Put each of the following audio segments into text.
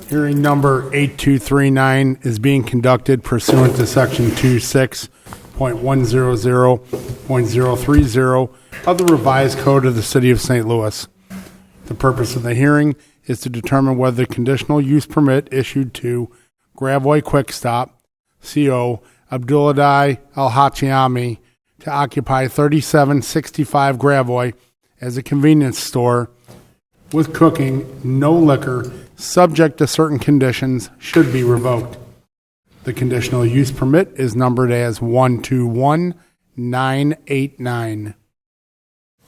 Hearing number 8239 is being conducted pursuant to Section 26.100.030 of the Revised Code of the City of St. Louis. The purpose of the hearing is to determine whether the conditional use permit issued to Gravoy Quick Stop, CO Abdullahi Al-Hachami, to occupy 3765 Gravoy as a convenience store with cooking, no liquor, subject to certain conditions, should be revoked. The conditional use permit is numbered as 121989.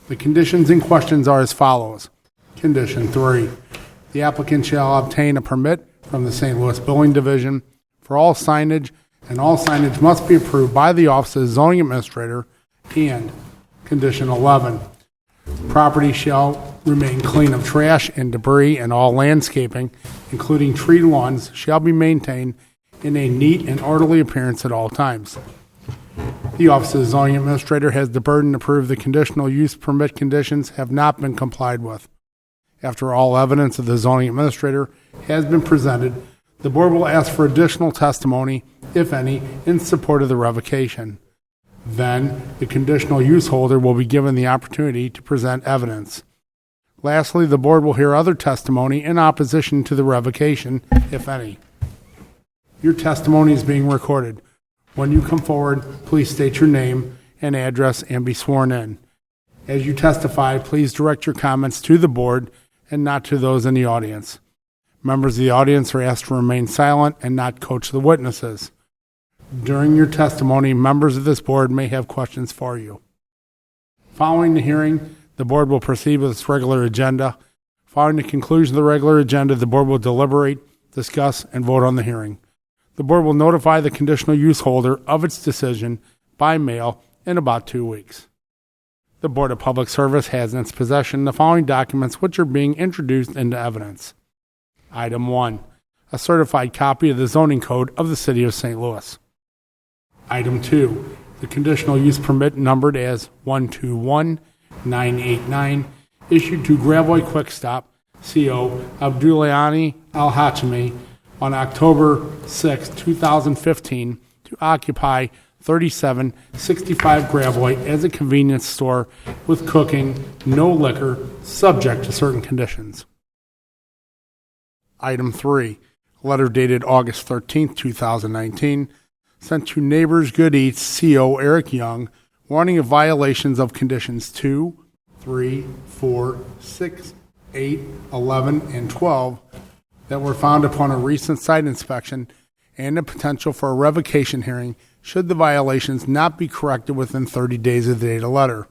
The conditions in questions are as follows. Condition 3. The applicant shall obtain a permit from the St. Louis Building Division for all signage, and all signage must be approved by the Office of the Zoning Administrator. And Condition 11. Property shall remain clean of trash and debris, and all landscaping, including tree lawns, shall be maintained in a neat and orderly appearance at all times. The Office of the Zoning Administrator has the burden to prove the conditional use permit conditions have not been complied with. After all evidence of the Zoning Administrator has been presented, the Board will ask for additional testimony, if any, in support of the revocation. Then, the conditional use holder will be given the opportunity to present evidence. Lastly, the Board will hear other testimony in opposition to the revocation, if any. Your testimony is being recorded. When you come forward, please state your name and address and be sworn in. As you testify, please direct your comments to the Board and not to those in the audience. Members of the audience are asked to remain silent and not coach the witnesses. During your testimony, members of this Board may have questions for you. Following the hearing, the Board will proceed with its regular agenda. Following the conclusion of the regular agenda, the Board will deliberate, discuss, and vote on the hearing. The Board will notify the conditional use holder of its decision by mail in about 2 weeks. The Board of Public Service has in its possession the following documents which are being introduced into evidence. Item 1. A certified copy of the zoning code of the City of St. Louis. Item 2. The conditional use permit numbered as 121989 issued to Gravoy Quick Stop, CO Abdullahi Al-Hachami, on October 6, 2015, to occupy 3765 Gravoy as a convenience store with cooking, no liquor, subject to certain conditions. Item 3. A letter dated August 13, 2019, sent to Neighbors Good Eats, CO Eric Young, warning of violations of conditions 2, 3, 4, 6, 8, 11, and 12 that were found upon a recent site inspection, and the potential for a revocation hearing should the violations not be corrected within 30 days of the date of letter.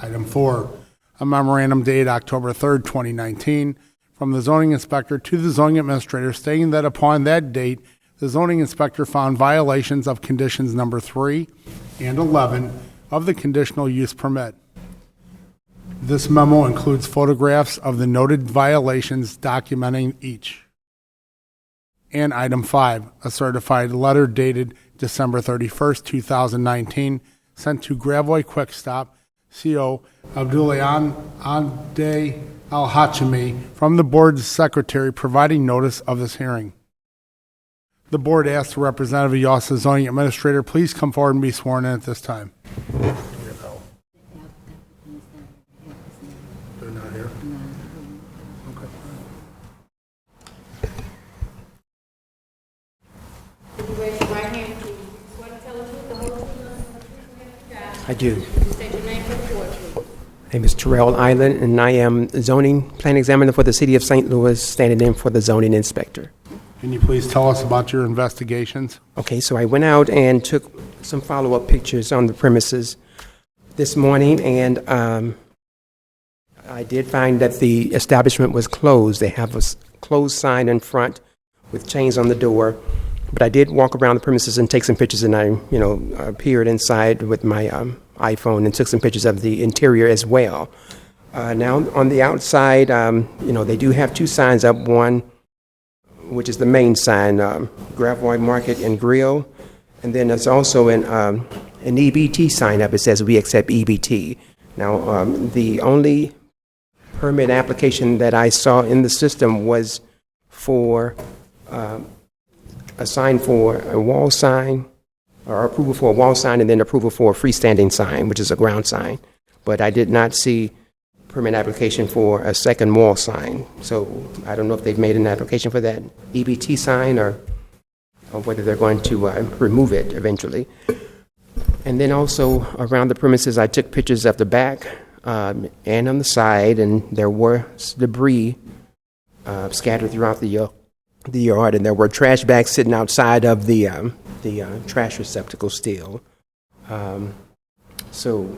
Item 4. A memorandum dated October 3, 2019, from the zoning inspector to the zoning administrator stating that upon that date, the zoning inspector found violations of conditions number 3 and 11 of the conditional use permit. This memo includes photographs of the noted violations documenting each. And item 5, a certified letter dated December 31st, 2019, sent to Gravoy Quick Stop, CO Abdullahi Al-Hachami, from the Board's Secretary providing notice of this hearing. The Board asks the representative of the Office of the Zoning Administrator please come forward and be sworn in at this time. They're not here? Okay. Would you raise your right hand, please? Swear to tell the truth, the whole truth, and nothing but the truth, so help you God? I do. State your name for the board, please. My name is Terrell Island, and I am zoning plan examiner for the City of St. Louis, standing in for the zoning inspector. Can you please tell us about your investigations? Okay, so I went out and took some follow-up pictures on the premises this morning, and I did find that the establishment was closed. They have a closed sign in front with chains on the door. But I did walk around the premises and take some pictures, and I, peered inside with my iPhone and took some pictures of the interior as well. Now, on the outside, they do have two signs up. One, which is the main sign, Gravoy Market and Grill. And then there's also an EBT sign up. It says, "We accept EBT." Now, the only permit application that I saw in the system was for a sign for a wall sign, or approval for a wall sign, and then approval for a freestanding sign, which is a ground sign. But I did not see permit application for a second wall sign. So I don't know if they've made an application for that EBT sign or whether they're going to remove it eventually. And then also around the premises, I took pictures of the back and on the side, and there were debris scattered throughout the yard, and there were trash bags sitting outside of the trash receptacle still. So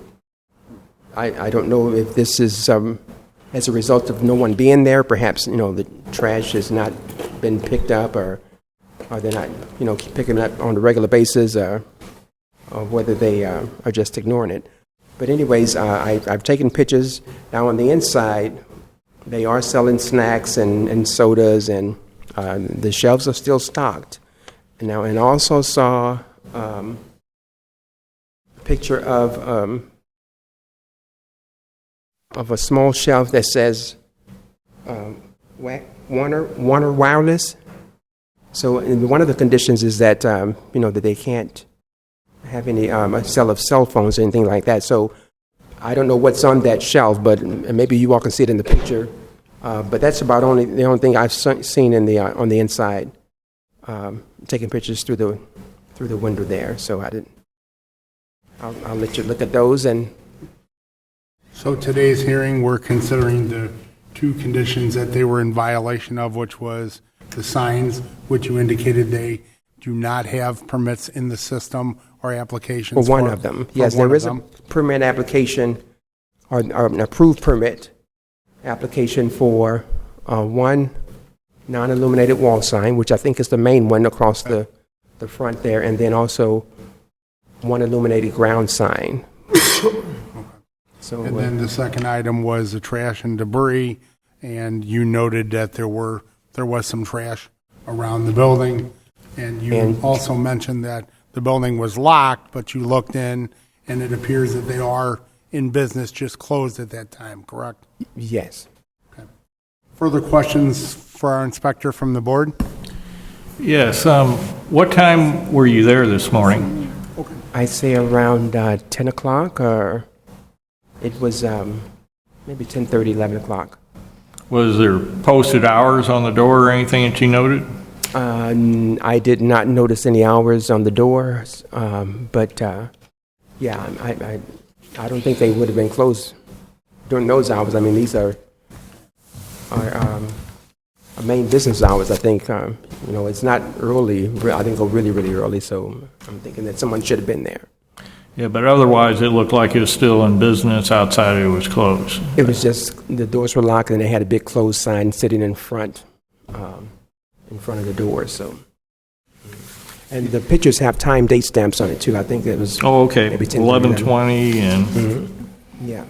I don't know if this is as a result of no one being there. Perhaps, the trash has not been picked up, or they're not, picking it up on a regular basis, or whether they are just ignoring it. But anyways, I've taken pictures. Now on the inside, they are selling snacks and sodas, and the shelves are still stocked. And I also saw a picture of a small shelf that says Warner Wireless. So one of the conditions is that that they can't have any sale of cell phones or anything like that. So I don't know what's on that shelf, but maybe you all can see it in the picture. But that's about the only thing I've seen in on the inside. Taking pictures through the window there. So I'll let you look at those. And So today's hearing, we're considering the two conditions that they were in violation of, which was the signs, which you indicated they do not have permits in the system or applications for one of them, yes, there is a permit application or an approved permit application for one non-illuminated wall sign, which I think is the main one across the front there, and then also one illuminated ground sign. So, And then the second item was the trash and debris, and you noted that there was some trash around the building, and you also mentioned that the building was locked, but you looked in, and it appears that they are in business, just closed at that time, correct? yes. Further questions for our inspector from the board? Yes. What time were you there this morning? I'd say around 10 o'clock, or it was maybe 10:30, 11 o'clock. Was there posted hours on the door or anything that you noted? I did not notice any hours on the doors, but yeah, I don't think they would have been closed during those hours. I mean, these are our main business hours. I think it's not early. I think go really, really early. So I'm thinking that someone should have been there. Yeah, but otherwise it looked like it was still in business. Outside it was closed. It was just the doors were locked, and they had a big closed sign sitting in front of the doors. So, and the pictures have time date stamps on it too. I think it was. Oh, okay. Maybe 11:20 and. Mm-hmm. Yeah.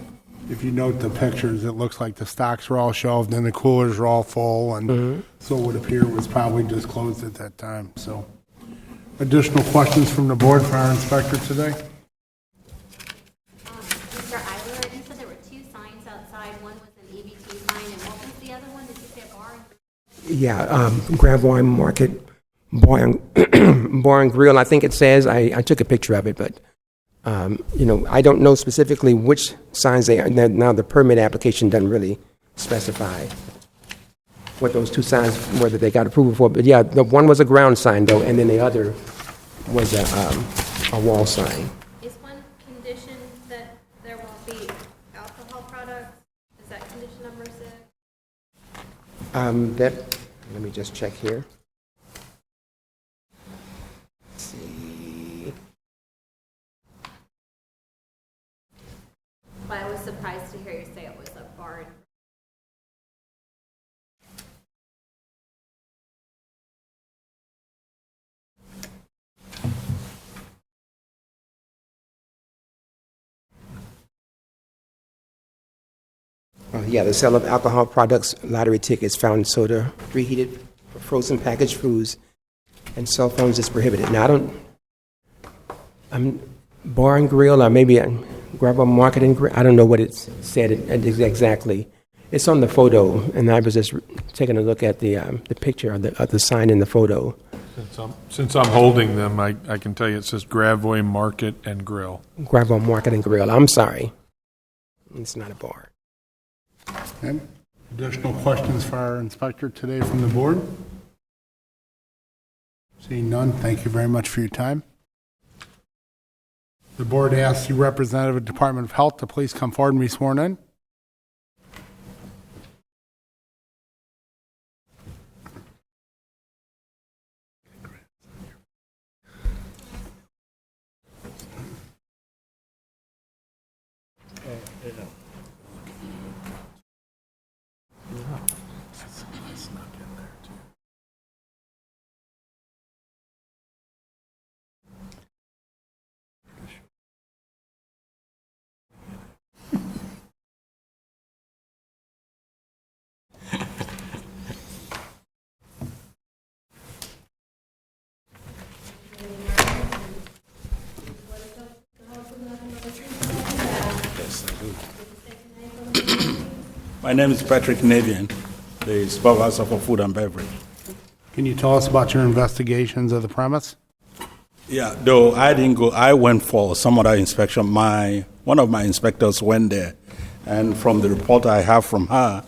If you note the pictures, it looks like the stocks are all shelved and the coolers are all full, and so it would appear it was probably just closed at that time. So, additional questions from the board for our inspector today? Mr. Eiler, you said there were two signs outside. One was an EBT sign, and what was the other one? Did you say a bar? Yeah, Gravois Market Bar and Grill, I think it says. I took a picture of it, but I don't know specifically which signs they are. Now the permit application doesn't really specify what those two signs were that they got approval for. But yeah, the one was a ground sign though, and then the other was a wall sign. Is one condition that there won't be alcohol products? Is that condition number 6? Let me just check here. Let's see. Well, I was surprised to hear you say it was a bar. Yeah, the sale of alcohol products, lottery tickets, fountain soda, reheated frozen packaged foods, and cell phones is prohibited. Now, I'm Bar and Grill, or maybe Gravois Market and Grill. I don't know what it said exactly. It's on the photo, and I was just taking a look at the picture of the sign in the photo. Since I'm holding them, I can tell you it says Gravois Market and Grill. Gravel Market and Grill. I'm sorry. It's not a bar. Okay. Additional questions for our inspector today from the board? Seeing none, thank you very much for your time. The board asks the representative of the Department of Health to please come forward and be sworn in. My name is Patrick Navian, the supervisor for food and beverage. Can you tell us about your investigations of the premise? Yeah, though I didn't go, I went for some other inspection. One of my inspectors went there, and from the report I have from her,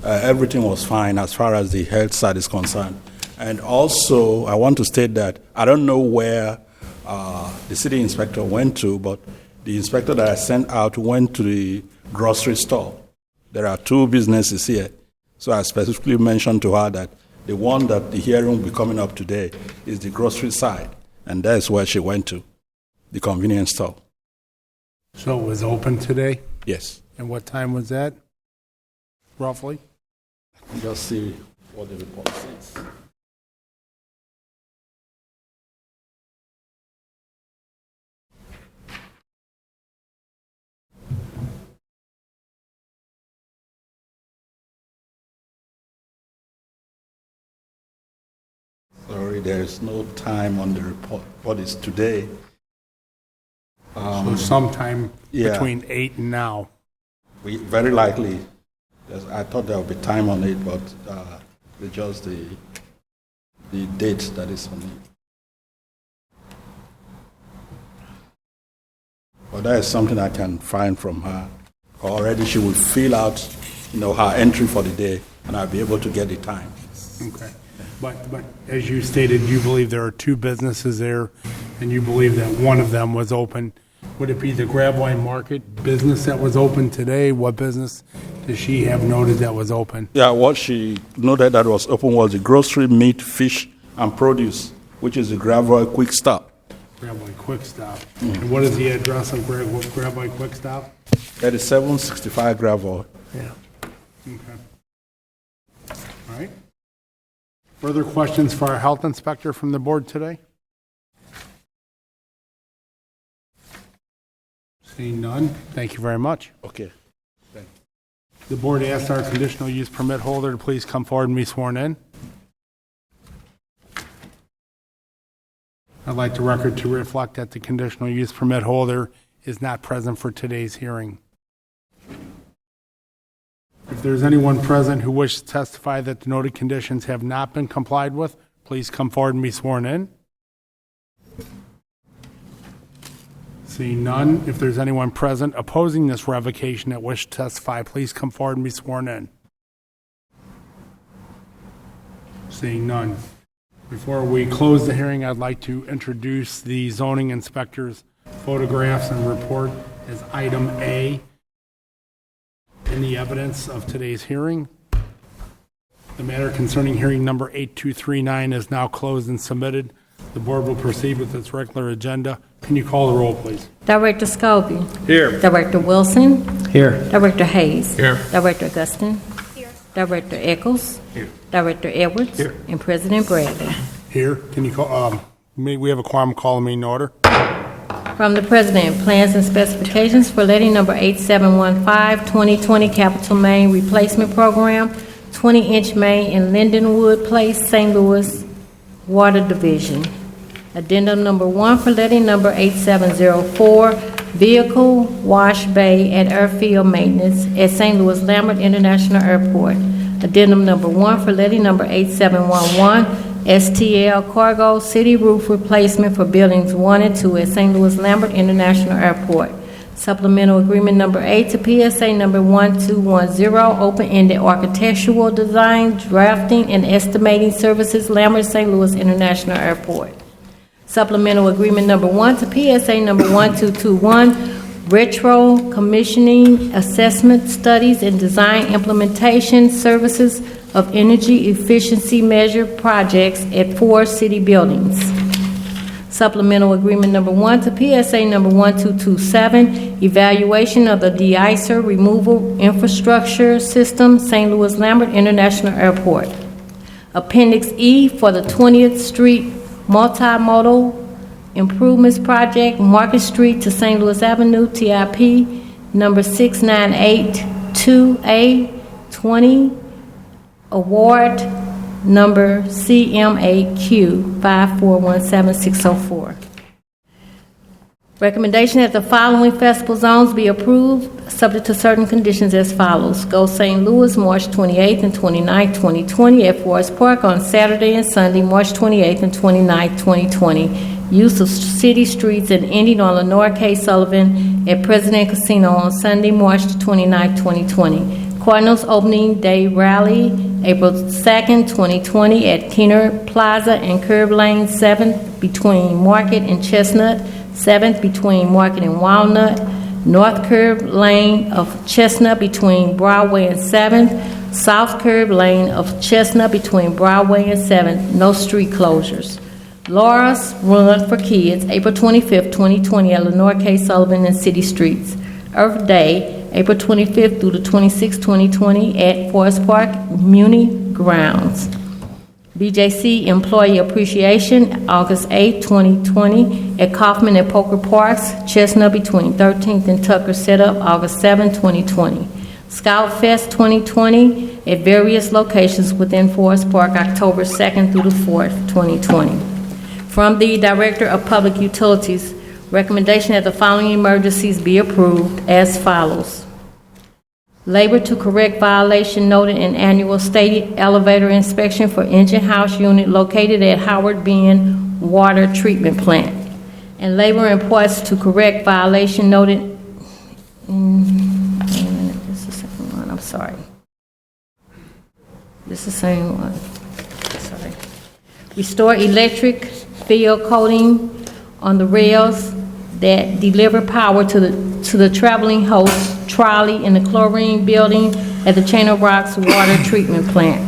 everything was fine as far as the health side is concerned. And also, I want to state that I don't know where the city inspector went to, but the inspector that I sent out went to the grocery store. There are two businesses here. So I specifically mentioned to her that the one that the hearing will be coming up today is the grocery side. And that's where she went to, the convenience store. So it was open today? Yes. And what time was that, roughly? Just see what the report says. Sorry, there's no time on the report. What is today? So sometime yeah. between 8 and now. Very likely. I thought there would be time on it, but it's just the date that is on it. But that is something I can find from her. Already she will fill out, her entry for the day, and I'll be able to get the time. Okay. But as you stated, you believe there are two businesses there, and you believe that one of them was open. Would it be the Gravois Market business that was open today? What business does she have noted that was open? Yeah, what she noted that was open was the grocery, meat, fish, and produce, which is the Gravois Quick Stop. Gravois Quick Stop. And what is the address of Gravois Quick Stop? 3765 Gravois. Yeah. Okay. All right. Further questions for our health inspector from the board today? Seeing none, thank you very much. Okay. The board asks our conditional use permit holder to please come forward and be sworn in. I'd like the record to reflect that the conditional use permit holder is not present for today's hearing. If there's anyone present who wishes to testify that the noted conditions have not been complied with, please come forward and be sworn in. Seeing none, if there's anyone present opposing this revocation that wishes to testify, please come forward and be sworn in. Seeing none. Before we close the hearing, I'd like to introduce the zoning inspector's photographs and report as item A in the evidence of today's hearing. The matter concerning hearing number 8239 is now closed and submitted. The board will proceed with its regular agenda. Can you call the roll, please? Director Scobie. Here. Director Wilson. Here. Director Hayes. Here. Director Augustin. Here. Director Eccles. Here. Director Edwards. Here. And President Bradley. Here, can you call, we have a quorum, call the meeting order. From the President, plans and specifications for letting number 8715, 2020 Capital Main Replacement Program, 20-inch main in Lindenwood Place, St. Louis, Water Division. Addendum number 1 for letting number 8704, vehicle wash bay at airfield maintenance at St. Louis Lambert International Airport. Addendum number 1 for letting number 8711, STL Cargo City Roof Replacement for Buildings 1 and 2 at St. Louis Lambert International Airport. Supplemental Agreement number 8 to PSA number 1210, Open-Ended Architectural Design, Drafting, and Estimating Services, Lambert St. Louis International Airport. Supplemental Agreement number 1 to PSA number 1221, Retro Commissioning, Assessment, Studies, and Design Implementation Services of Energy Efficiency Measure Projects at 4 city buildings. Supplemental Agreement number 1 to PSA number 1227, Evaluation of the De-icer Removal Infrastructure System, St. Louis Lambert International Airport. Appendix E for the 20th Street Multimodal Improvements Project, Market Street to St. Louis Avenue, TIP number 6982A20, award number CMAQ 5417604. Recommendation that the following festival zones be approved, subject to certain conditions as follows. Go St. Louis, March 28th and 29th, 2020 at Forest Park on Saturday and Sunday, March 28th and 29th, 2020. Use of city streets and ending on Lenore K. Sullivan at President Casino on Sunday, March 29th, 2020. Cardinals Opening Day Rally, April 2nd, 2020 at Keener Plaza and Curb Lane, 7th between Market and Chestnut, 7th between Market and Walnut, North Curb Lane of Chestnut between Broadway and 7th, South Curb Lane of Chestnut between Broadway and 7th, no street closures. Laura's Run for Kids, April 25th, 2020 at Lenore K. Sullivan and City Streets. Earth Day, April 25th through the 26th, 2020 at Forest Park Muni Grounds. BJC Employee Appreciation, August 8th, 2020 at Kaufman and Poker Parks, Chestnut between 13th and Tucker, set up August 7th, 2020. Scout Fest 2020 at various locations within Forest Park, October 2nd through the 4th, 2020. From the Director of Public Utilities, recommendation that the following emergencies be approved as follows. Labor to correct violation noted in annual state elevator inspection for engine house unit located at Howard Bend Water Treatment Plant. And labor and parts to correct violation noted this is the second one, I'm sorry. This is the same one. Sorry. Restore electric field coating on the rails that deliver power to the traveling host trolley in the chlorine building at the Chain of Rocks Water Treatment Plant.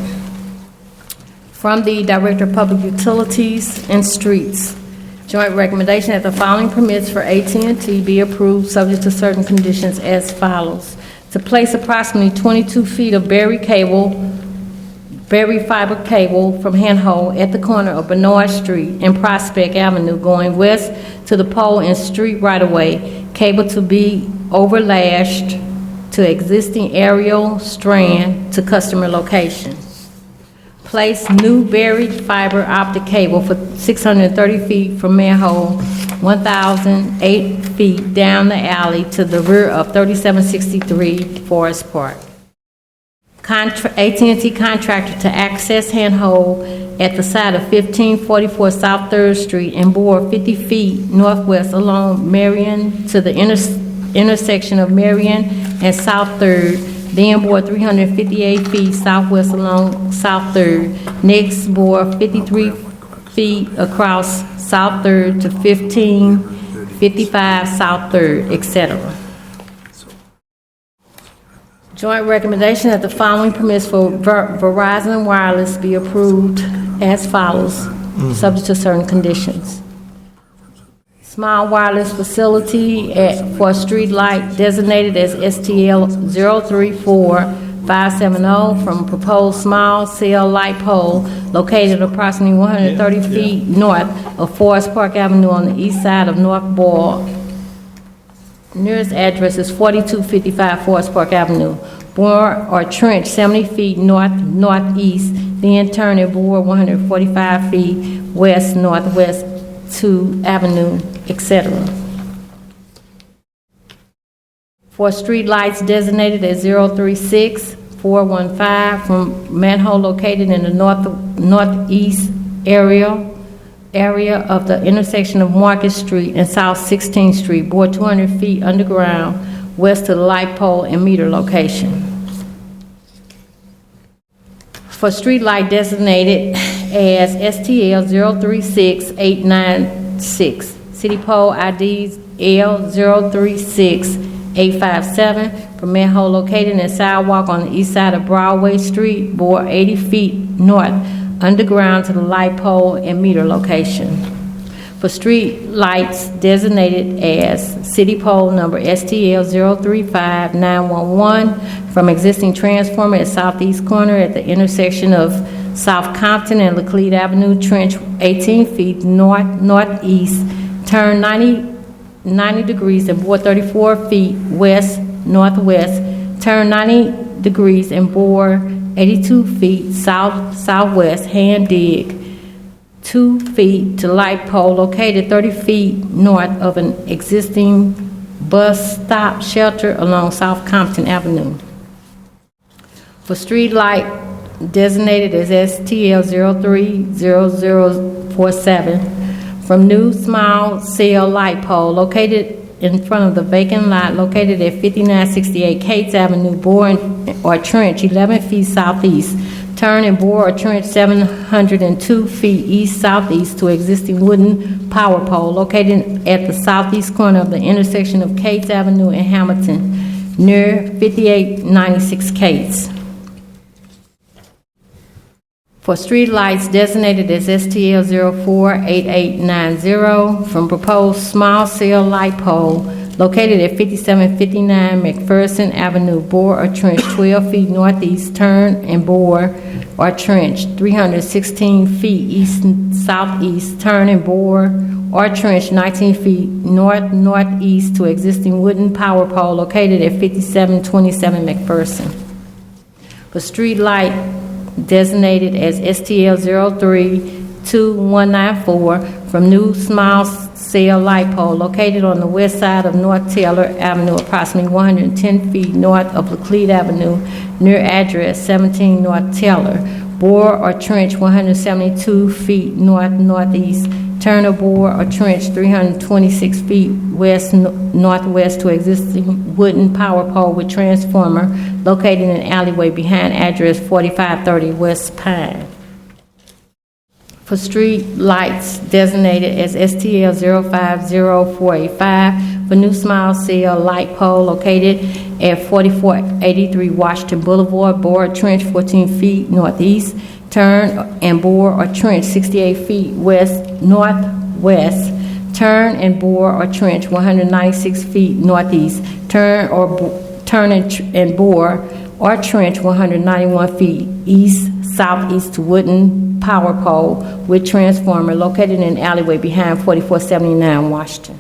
From the Director of Public Utilities and Streets, joint recommendation that the following permits for AT&T be approved subject to certain conditions as follows. To place approximately 22 feet of buried fiber cable from handhold at the corner of Bernard Street and Prospect Avenue going west to the pole and street right-of-way, cable to be overlashed to existing aerial strand to customer location. Place new buried fiber optic cable for 630 feet from manhole 1,008 feet down the alley to the rear of 3763 Forest Park. AT&T contractor to access handhold at the side of 1544 South 3rd Street and bore 50 feet northwest along Marion to the intersection of Marion and South 3rd, then bore 358 feet southwest along South 3rd, next bore 53 feet across South 3rd to 1555 South 3rd, etc. Joint recommendation that the following permits for Verizon Wireless be approved as follows, subject to certain conditions. Small wireless facility for a street light designated as STL 034570 from proposed small cell light pole located approximately 130 feet north of Forest Park Avenue on the east side of North Ball. Nearest address is 4255 Forest Park Avenue. Bore or trench 70 feet north-northeast, then turn and bore 145 feet west-northwest to Avenue, etc. For street lights designated as 036-415 from manhole located in the northeast area of the intersection of Market Street and South 16th Street, bore 200 feet underground west to the light pole and meter location. For street light designated as STL 036896, city pole IDs L036857 from manhole located in sidewalk on the east side of Broadway Street, bore 80 feet north underground to the light pole and meter location. For street lights designated as city pole number STL 035911 from existing transformer at southeast corner at the intersection of South Compton and Laclede Avenue, trench 18 feet northeast, turn 90 degrees and bore 34 feet west-northwest, turn 90 degrees and bore 82 feet south-southwest, hand dig 2 feet to light pole located 30 feet north of an existing bus stop shelter along South Compton Avenue. For street light designated as STL 030047 from new small cell light pole located in front of the vacant lot located at 5968 Cates Avenue, bore or trench 11 feet southeast, turn and bore or trench 702 feet east-southeast to existing wooden power pole located at the southeast corner of the intersection of Cates Avenue and Hamilton, near 5896 Cates. For street lights designated as STL 048890 from proposed small cell light pole located at 5759 McPherson Avenue, bore or trench 12 feet northeast, turn and bore or trench 316 feet east-southeast, turn and bore or trench 19 feet north-northeast to existing wooden power pole located at 5727 McPherson. For street light designated as STL 032194 from new small cell light pole located on the west side of North Taylor Avenue, approximately 110 feet north of Laclede Avenue, near address 17 North Taylor, bore or trench 172 feet north-northeast, turn or bore or trench 326 feet west-northwest to existing wooden power pole with transformer located in an alleyway behind address 4530 West Pine. For street lights designated as STL 050485 for new small cell light pole located at 4483 Washington Boulevard, bore or trench 14 feet northeast, turn and bore or trench 68 feet west-northwest, turn and bore or trench 196 feet northeast, turn and bore or trench 191 feet east-southeast to wooden power pole with transformer located in an alleyway behind 4479 Washington.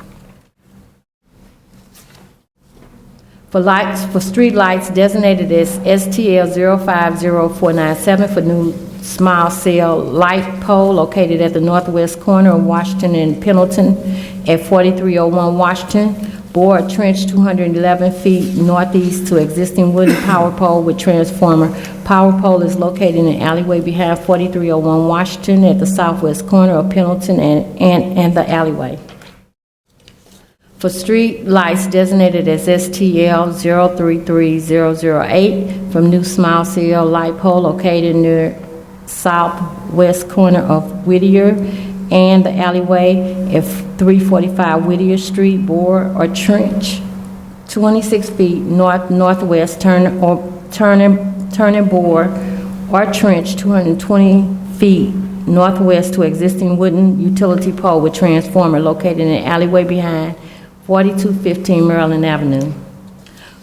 For street lights designated as STL 050497 for new small cell light pole located at the northwest corner of Washington and Pendleton at 4301 Washington, bore a trench 211 feet northeast to existing wooden power pole with transformer. Power pole is located in an alleyway behind 4301 Washington at the southwest corner of Pendleton and the alleyway. For street lights designated as STL 033008 from new small cell light pole located near southwest corner of Whittier and the alleyway at 345 Whittier Street, bore or trench 26 feet north-northwest, turn and bore or trench 220 feet northwest to existing wooden utility pole with transformer located in an alleyway behind 4215 Maryland Avenue.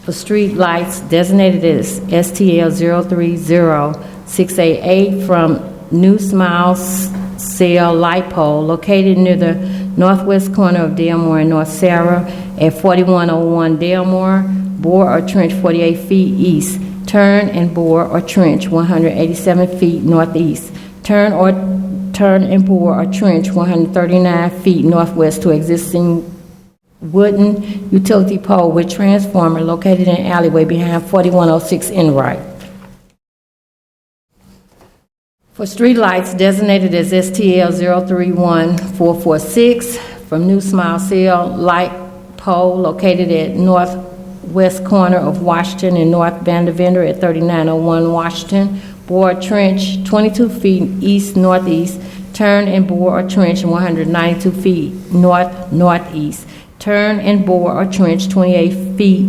For street lights designated as STL 030688 from new small cell light pole located near the northwest corner of Delmore and North Sarah at 4101 Delmore, bore or trench 48 feet east, turn and bore or trench 187 feet northeast, turn and bore or trench 139 feet northwest to existing wooden utility pole with transformer located in alleyway behind 4106 Enright. For streetlights designated as STL 031446, from New Smile Cell light pole located at northwest corner of Washington and North Vandervender at 3901 Washington. Bore a trench 22 feet east-northeast. Turn and bore a trench 192 feet north-northeast. Turn and bore a trench 28 feet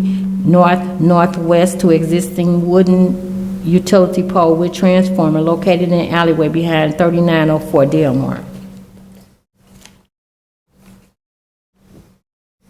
north-northwest to existing wooden utility pole with transformer located in alleyway behind 3904 Delmar.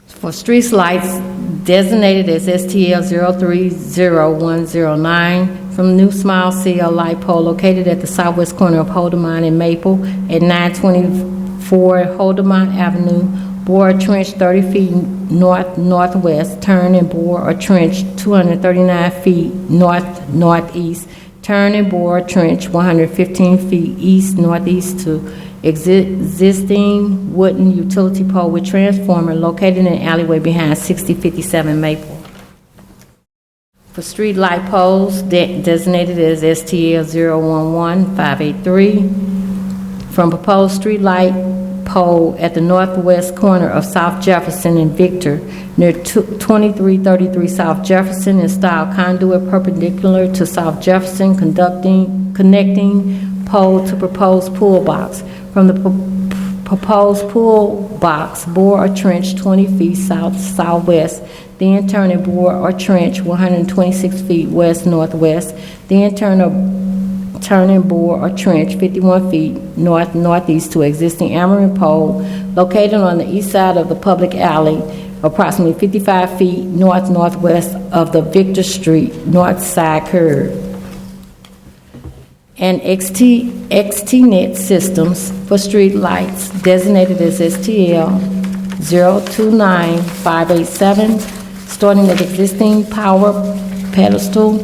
For street lights designated as STL 030109, from New Smile Cell light pole located at the southwest corner of Holdemont and Maple at 924 Holdemont Avenue. Bore a trench 30 feet north-northwest. Turn and bore a trench 239 feet north-northeast. Turn and bore a trench 115 feet east-northeast to existing wooden utility pole with transformer located in an alleyway behind 6057 Maple. For street light poles designated as STL 011583, from proposed street light pole at the northwest corner of South Jefferson and Victor near 2333 South Jefferson, install conduit perpendicular to South Jefferson, connecting pole to proposed pool box. From the proposed pool box, bore a trench 20 feet south-southwest, then turn and bore a trench 126 feet west-northwest, then turn and bore a trench 51 feet north-northeast to existing Amarin pole located on the east side of the public alley, approximately 55 feet north-northwest of the Victor Street north side curb. And XTNet systems for street lights designated as STL 029587, starting at existing power pedestal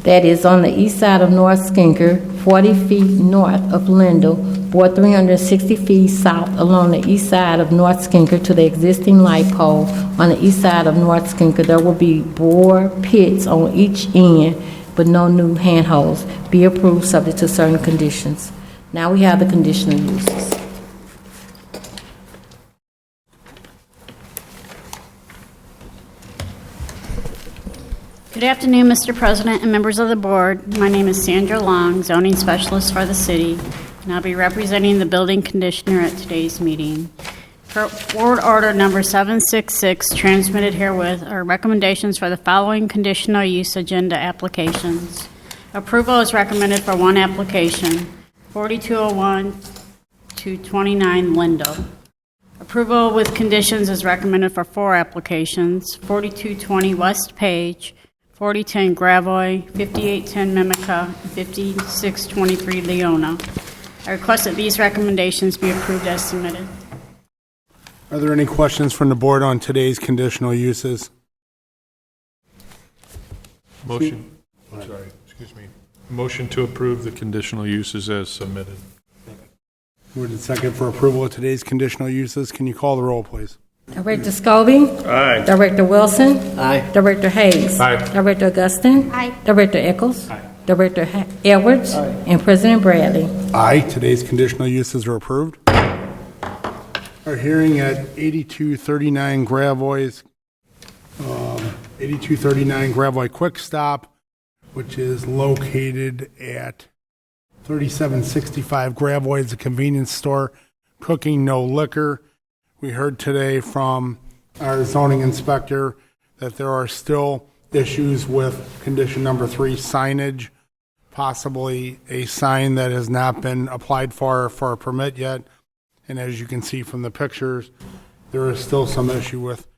that is on the east side of North Skinker, 40 feet north of Lindell, bore 360 feet south along the east side of North Skinker to the existing light pole on the east side of North Skinker. There will be bore pits on each end, but no new handholds. Be approved subject to certain conditions. Now we have the conditional uses. Good afternoon, Mr. President and members of the board. My name is Sandra Long, zoning specialist for the city, and I'll be representing the building conditioner at today's meeting. For Board Order number 766, transmitted herewith, are recommendations for the following conditional use agenda applications. Approval is recommended for one application, 4201 to 29 Lindell. Approval with conditions is recommended for four applications, 4220 West Page, 4010 Gravois, 5810 Mimica, and 5623 Leona. I request that these recommendations be approved as submitted. Are there any questions from the board on today's conditional uses? Motion, sorry, excuse me. Motion to approve the conditional uses as submitted. Moved and second for approval of today's conditional uses. Can you call the roll, please? Director Scobie? Aye. Director Wilson? Aye. Director Hayes? Aye. Director Augustin? Aye. Director Eccles? Aye. Director Edwards? And President Bradley. Aye. Today's conditional uses are approved. Our hearing at 8239 Gravois, 8239 Gravois Quick Stop, which is located at 3765 Gravois. It's a convenience store, cooking, no liquor. We heard today from our zoning inspector that there are still issues with condition number 3, signage, possibly a sign that has not been applied for a permit yet. And as you can see from the pictures, there is still some issue with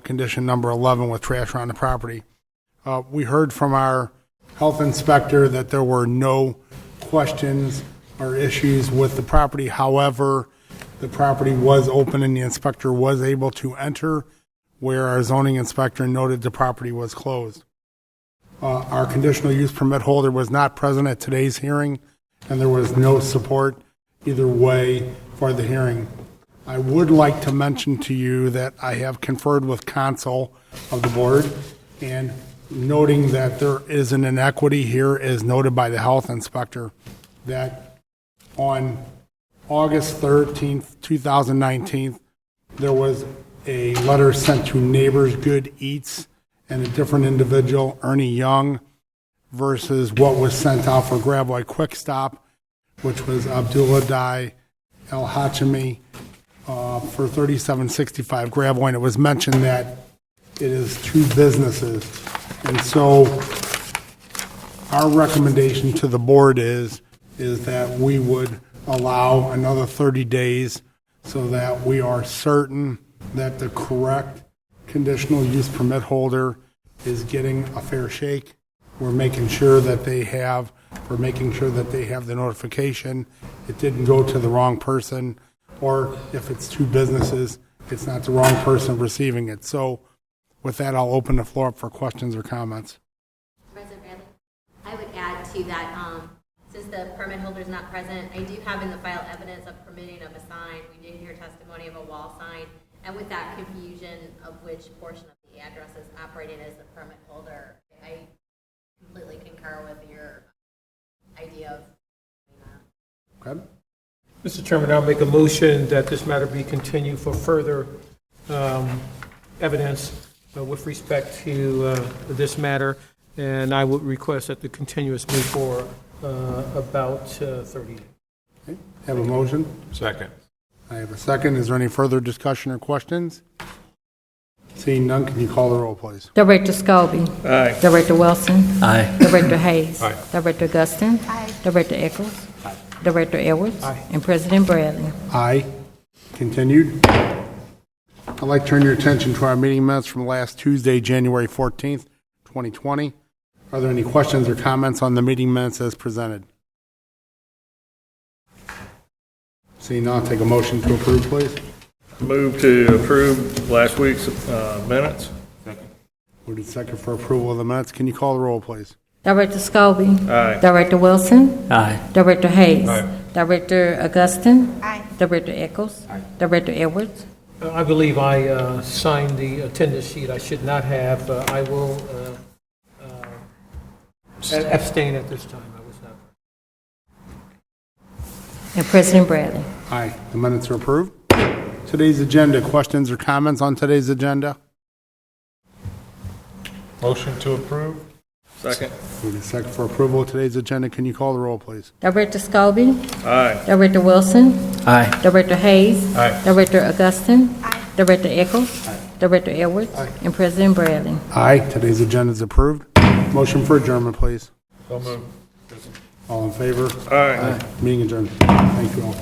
condition number 11 with trash around the property. We heard from our health inspector that there were no questions or issues with the property. However, the property was open and the inspector was able to enter, where our zoning inspector noted the property was closed. Our conditional use permit holder was not present at today's hearing, and there was no support either way for the hearing. I would like to mention to you that I have conferred with counsel of the board, and noting that there is an inequity here as noted by the health inspector, that on August 13th, 2019, there was a letter sent to Neighbors Good Eats and a different individual, Ernie Young, versus what was sent out for Gravois Quick Stop, which was Abdullah Dai El Hachemi for 3765 Gravois. And it was mentioned that it is two businesses. And so our recommendation to the board is that we would allow another 30 days so that we are certain that the correct conditional use permit holder is getting a fair shake. We're making sure that they have the notification. It didn't go to the wrong person, or if it's two businesses, it's not the wrong person receiving it. So with that, I'll open the floor up for questions or comments. President Bradley, I would add to that, since the permit holder is not present, I do have in the file evidence of permitting of a sign. We did hear testimony of a wall sign, and with that confusion of which portion of the address is operating as the permit holder, I completely concur with your idea of doing that. Okay. Mr. Chairman, I'll make a motion that this matter be continued for further evidence with respect to this matter, and I would request that the continuous move for about 30 days. Okay. Have a motion? Second. I have a second. Is there any further discussion or questions? Seeing none, can you call the roll, please? Director Scobie. Aye. Director Wilson. Aye. Director Hayes. Aye. Director Augustin. Director Eccles. Director Edwards. Aye. And President Bradley. Aye. Continued. I'd like to turn your attention to our meeting minutes from last Tuesday, January 14th, 2020. Are there any questions or comments on the meeting minutes as presented? Seeing none, I'll take a motion to approve, please. Move to approve last week's minutes. Moved and second for approval of the minutes. Can you call the roll, please? Director Scobie. Aye. Director Wilson. Aye. Director Hayes. Aye. Director Augustin. Director Eccles. Director Edwards. I believe I signed the attendance sheet. I should not have. I will abstain at this time. I was not. And President Bradley. Aye. The minutes are approved. Today's agenda, questions or comments on today's agenda? Motion to approve? Second. Moved and second for approval of today's agenda. Can you call the roll, please? Director Scobie. Aye. Director Wilson. Aye. Director Hayes. Aye. Director Augustin. Director Eccles. Director Edwards. And President Bradley. Aye. Today's agenda is approved. Motion for adjournment, please. So moved. All in favor? Aye. Meeting adjourned. Thank you all.